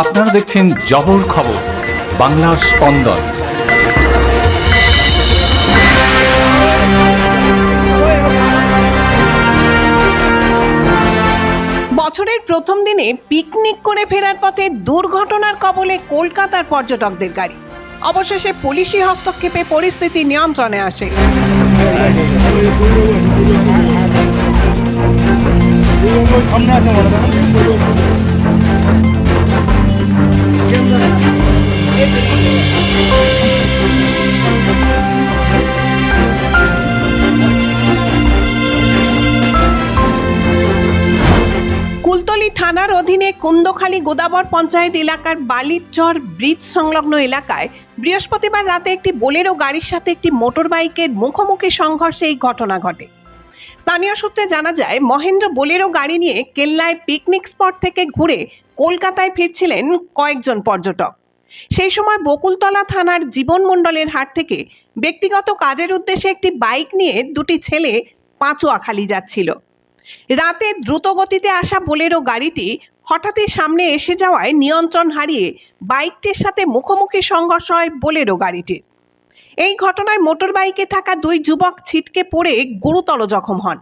আপনারা দেখছেন জবর খবর, বাংলার স্পন্দন। বছরের প্রথম দিনে পিকনিক করে ফেরার পথে দুর্ঘটনার কবলে কলকাতার পর্যটকদের গাড়ি। অবশেষে পুলিশি হস্তক্ষেপে পরিস্থিতি নিয়ন্ত্রণে আসে। কুলতলি থানার অধীনে কুন্দখালী গোদাবর পঞ্চায়েত এলাকার বালিরচর ব্রিজ সংলগ্ন এলাকায় বৃহস্পতিবার রাতে একটি বোলেরো গাড়ির সাথে একটি মোটর বাইকের মুখোমুখি সংঘর্ষে এই ঘটনা ঘটে। স্থানীয় সূত্রে জানা যায়, মহেন্দ্র বোলেরো গাড়ি নিয়ে কেল্লায় পিকনিক স্পট থেকে ঘুরে কলকাতায় ফিরছিলেন কয়েকজন পর্যটক। সেই সময় বকুলতলা থানার জীবন মণ্ডলের হাট থেকে ব্যক্তিগত কাজের উদ্দেশ্যে একটি বাইক নিয়ে দুটি ছেলে পাঁচুয়াখালী যাচ্ছিল। রাতে দ্রুত গতিতে আসা বোলেরো গাড়িটি হঠাৎই সামনে এসে যাওয়ায় নিয়ন্ত্রণ হারিয়ে বাইকটির সাথে মুখোমুখি সংঘর্ষ হয় বোলেরো গাড়িটির। এই ঘটনায় মোটর বাইকে থাকা দুই যুবক ছিটকে পড়ে গুরুতর জখম হন।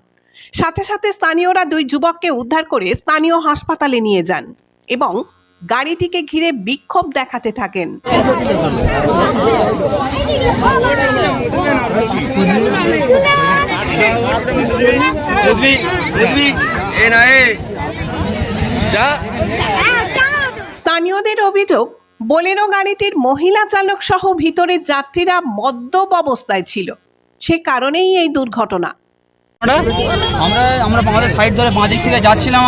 সাথে সাথে স্থানীয়রা দুই যুবককে উদ্ধার করে স্থানীয় হাসপাতালে নিয়ে যান এবং গাড়িটিকে ঘিরে বিক্ষোভ দেখাতে থাকেন। স্থানীয়দের অভিযোগ, বোলেরো গাড়িটির মহিলা চালক সহ ভিতরের যাত্রীরা মদ্যপ অবস্থায় ছিল, সে কারণেই এই দুর্ঘটনা। আমরা আমাদের সাইড ধরে বাঁ দিক থেকে যাচ্ছিলাম।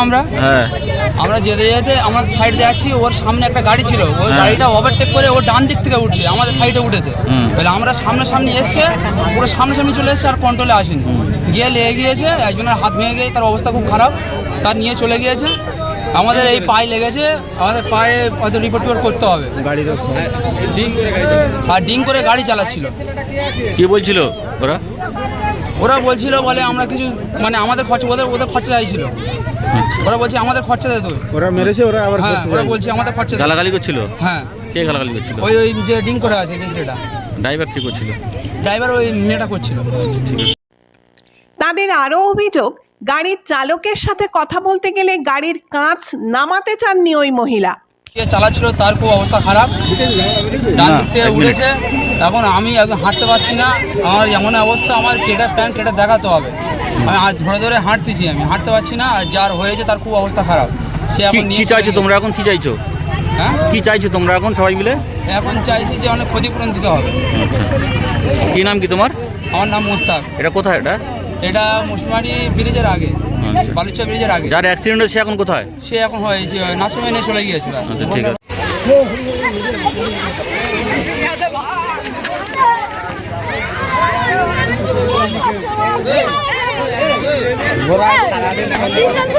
আমরা যেতে যেতে আমার সাইড যাচ্ছি, ওর সামনে একটা গাড়ি ছিল, ওই গাড়িটা ওভারটেক করে ওর ডান দিক থেকে উঠছে, আমাদের সাইডে উঠেছে। তাহলে আমরা সামনে এসছে, পুরো সামনে চলে এসছে, আর কন্ট্রোলে আসেনি, গিয়ে লেগে গিয়েছে। একজনের হাত ভেঙে গিয়ে তার অবস্থা খুব খারাপ, তার নিয়ে চলে গিয়েছে। আমাদের এই পায়ে লেগেছে, আমাদের পায়ে হয়তো রিপোর্ট করতে হবে। আর ডিং করে গাড়ি চালাচ্ছিল। কি বলছিল ওরা বলছিল বলে আমরা কিছু মানে আমাদের খরচা, ওদের খরচা চাইছিল। ওরা বলছে আমাদের খরচা দে তুই। ওরা মেরেছে, ওরা আবার ওরা বলছে আমাদের খরচা। গালাগালি করছিল? হ্যাঁ। কে গালাগালি করছিল? ওই যে ডিং করে আছে যে ছেলেটা। ড্রাইভার কি করছিল? ড্রাইভার ওই মেয়েটা করছিল। তাদের আরও অভিযোগ, গাড়ির চালকের সাথে কথা বলতে গেলে গাড়ির কাঁচ নামাতে চাননি ওই মহিলা। যে চালাচ্ছিল তার খুব অবস্থা খারাপ, ডান দিক থেকে উঠেছে। এখন আমি একদম হাঁটতে পারছি না, আমার এমন অবস্থা, আমার প্যান্ট কেটে দেখাতে হবে। আমি ধরে হাঁটতেছি, আমি হাঁটতে পারছি না। আর যার হয়েছে তার খুব অবস্থা খারাপ। সে এখন কি চাইছো তোমরা? এখন কি চাইছো? হ্যাঁ, কি চাইছো তোমরা এখন সবাই মিলে? এখন চাইছি যে অনেক ক্ষতিপূরণ দিতে হবে। আচ্ছা, কি নাম কি তোমার? আমার নাম মুস্তাক। এটা কোথায়? এটা মুসমারি ব্রিজের আগে, বালুচা ব্রিজের আগে। যার অ্যাক্সিডেন্ট হয়েছে এখন কোথায়? সে এখন হয়েছে নাসিমে নিয়ে চলে গিয়েছিল। আচ্ছা, ঠিক আছে।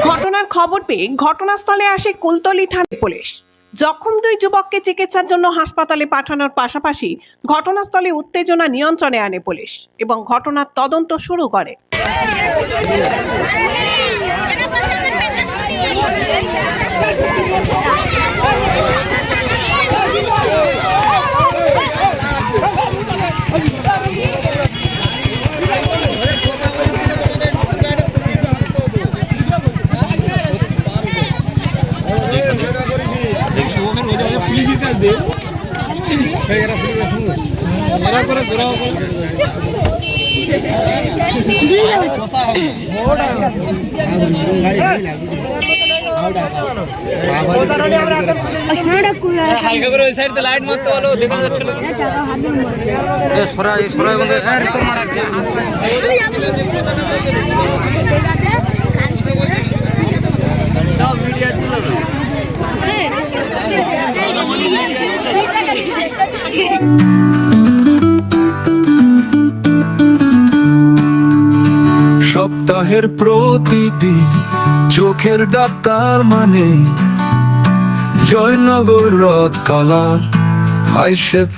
ঘটনার খবর পেয়ে ঘটনাস্থলে আসে কুলতলি থানার পুলিশ। জখম দুই যুবককে চিকিৎসার জন্য হাসপাতালে পাঠানোর পাশাপাশি ঘটনাস্থলে উত্তেজনা নিয়ন্ত্রণে আনে পুলিশ এবং ঘটনার তদন্ত শুরু করে। হালকা করে ওই সাইডে লাইট মারতে হলো, দেখা যাচ্ছে না। সপ্তাহের প্রতিদিন চোখের ডাক্তার মানে জয়নগর রথ কালার আইশেফ